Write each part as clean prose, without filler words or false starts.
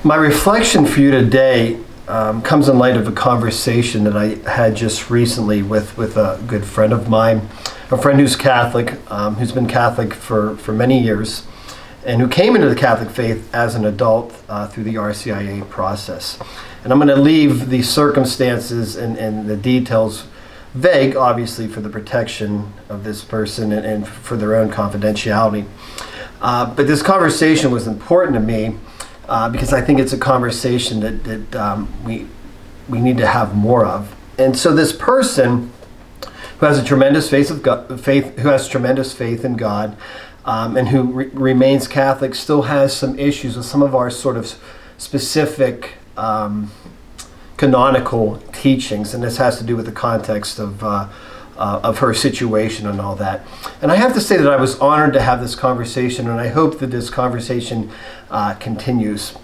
My reflection for you today comes in light of a conversation that I had just recently with a good friend of mine, a friend who's Catholic, who's been Catholic for many years, and who came into the Catholic faith as an adult through the RCIA process. And I'm going to leave the circumstances and the details vague, obviously, for the protection of this person and for their own confidentiality. But this conversation was important to me because I think it's a conversation that we need to have more of. And so this person who has a tremendous faith in God, and who remains Catholic, still has some issues with some of our sort of specific canonical teachings, and this has to do with the context of her situation and all that. And I have to say that I was honored to have this conversation, and I hope that this conversation continues.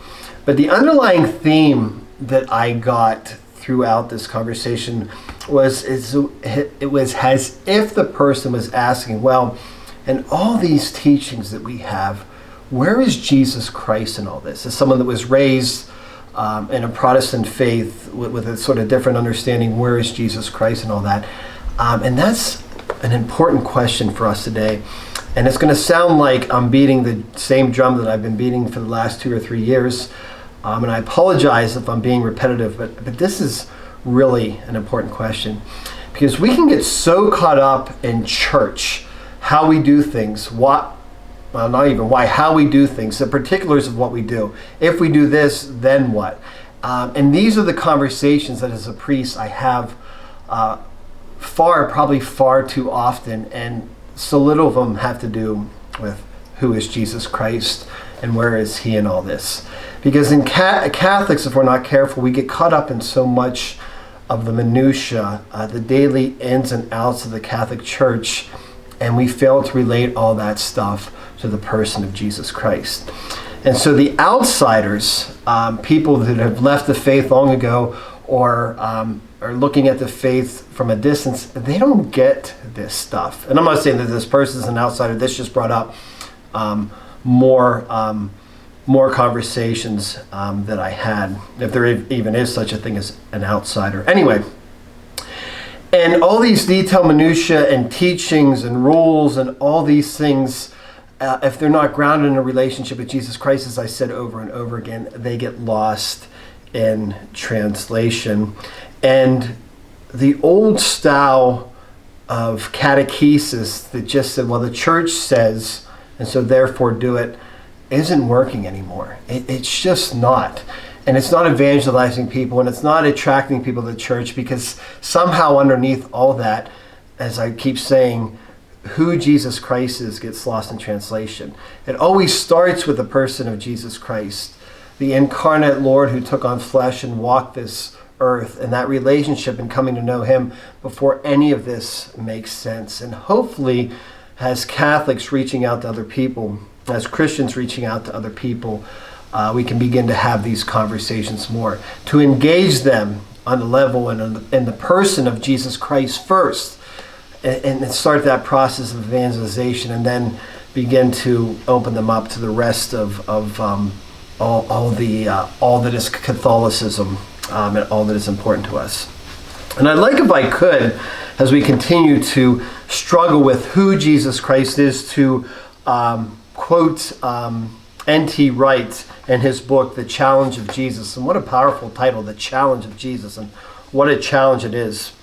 But the underlying theme that I got throughout this conversation was it was as if the person was asking, well, and all these teachings that we have, where is Jesus Christ in all this? As someone that was raised in a Protestant faith with a sort of different understanding, where is Jesus Christ and all that? And that's an important question for us today. And it's going to sound like I'm beating the same drum that I've been beating for the last 2 or 3 years. And I apologize if I'm being repetitive, but this is really an important question. Because we can get so caught up in church, how we do things, how we do things, the particulars of what we do. If we do this, then what? And these are the conversations that as a priest I have probably far too often, and so little of them have to do with who is Jesus Christ and where is he in all this. Because in Catholics, if we're not careful, we get caught up in so much of the minutiae, the daily ins and outs of the Catholic Church, and we fail to relate all that stuff to the person of Jesus Christ. And so the outsiders, people that have left the faith long ago or are looking at the faith from a distance, they don't get this stuff. And I'm not saying that this person is an outsider. This just brought up more conversations that I had, if there even is such a thing as an outsider. Anyway, and all these detailed minutiae and teachings and rules and all these things, if they're not grounded in a relationship with Jesus Christ, as I said over and over again, they get lost in translation. And the old style of catechesis that just said, well, the church says, and so therefore do it, isn't working anymore. It's just not. And it's not evangelizing people, and it's not attracting people to the church, because somehow underneath all that, as I keep saying, who Jesus Christ is gets lost in translation. It always starts with the person of Jesus Christ, the incarnate Lord who took on flesh and walked this earth, and that relationship and coming to know him before any of this makes sense. And hopefully, as Catholics reaching out to other people, as Christians reaching out to other people, we can begin to have these conversations more, to engage them on the level and in the person of Jesus Christ first, and start that process of evangelization, and then begin to open them up to the rest of all that is Catholicism and all that is important to us. And I'd like, if I could, as we continue to struggle with who Jesus Christ is, to quote N.T. Wright in his book, The Challenge of Jesus. And what a powerful title, The Challenge of Jesus, and what a challenge it is.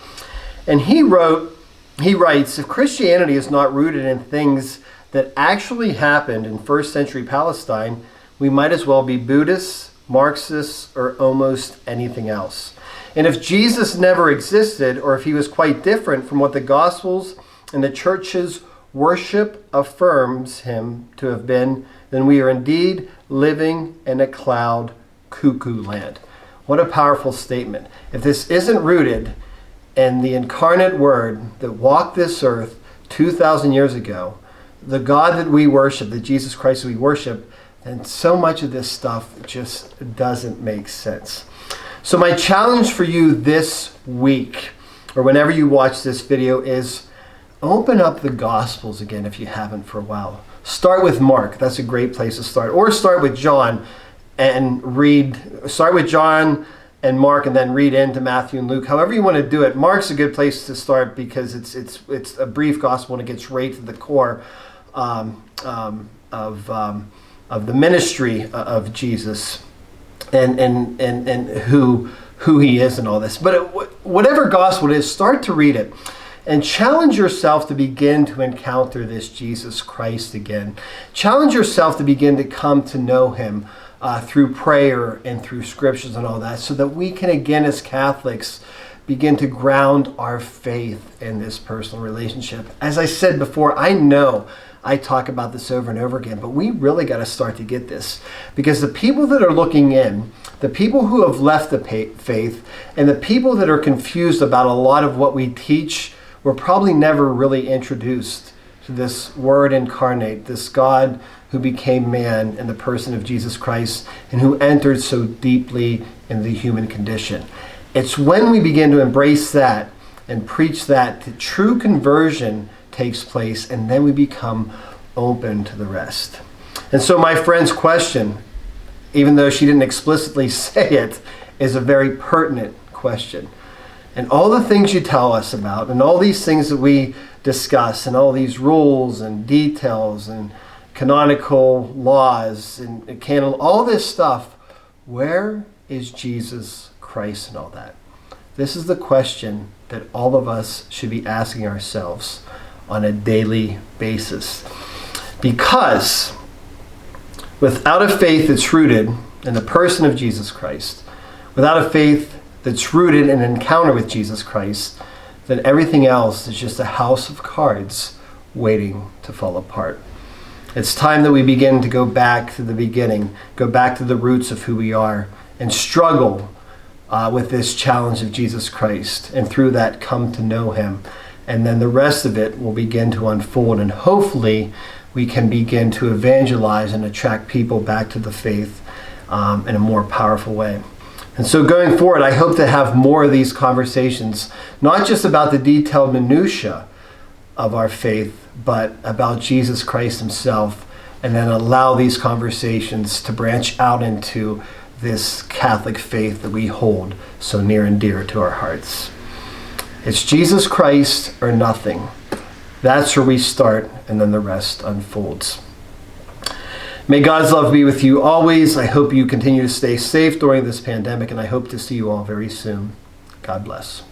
And he writes, if Christianity is not rooted in things that actually happened in first century Palestine, we might as well be Buddhists, Marxists, or almost anything else. And if Jesus never existed, or if he was quite different from what the Gospels and the Church's worship affirms him to have been, then we are indeed living in a cloud cuckoo land. What a powerful statement. If this isn't rooted in the incarnate Word that walked this earth 2,000 years ago, the God that we worship, the Jesus Christ we worship, then so much of this stuff just doesn't make sense. So my challenge for you this week, or whenever you watch this video, is open up the Gospels again if you haven't for a while. Start with Mark. That's a great place to start. Or start with John and start with John and Mark, and then read into Matthew and Luke. However you want to do it. Mark's a good place to start because it's a brief gospel and it gets right to the core of the ministry of Jesus and who he is and all this. But whatever gospel it is, start to read it and challenge yourself to begin to encounter this Jesus Christ again. Challenge yourself to begin to come to know him through prayer and through scriptures and all that, so that we can again as Catholics begin to ground our faith in this personal relationship. As I said before, I know I talk about this over and over again, but we really got to start to get this, because the people that are looking in, the people who have left the faith, and the people that are confused about a lot of what we teach were probably never really introduced to this Word incarnate, this God who became man in the person of Jesus Christ and who entered so deeply in the human condition. It's when we begin to embrace that and preach that true conversion takes place, and then we become open to the rest. And so my friend's question, even though she didn't explicitly say it, is a very pertinent question. And all the things you tell us about, and all these things that we discuss, and all these rules and details and canonical laws and canon, all this stuff, where is Jesus Christ and all that? This is the question that all of us should be asking ourselves on a daily basis. Because without a faith that's rooted in the person of Jesus Christ, without a faith that's rooted in an encounter with Jesus Christ, then everything else is just a house of cards waiting to fall apart. It's time that we begin to go back to the beginning, go back to the roots of who we are, and struggle with this challenge of Jesus Christ, and through that come to know him. And then the rest of it will begin to unfold, and hopefully we can begin to evangelize and attract people back to the faith in a more powerful way. And so going forward, I hope to have more of these conversations, not just about the detailed minutiae of our faith, but about Jesus Christ himself, and then allow these conversations to branch out into this Catholic faith that we hold so near and dear to our hearts. It's Jesus Christ or nothing. That's where we start, and then the rest unfolds. May God's love be with you always. I hope you continue to stay safe during this pandemic, and I hope to see you all very soon. God bless.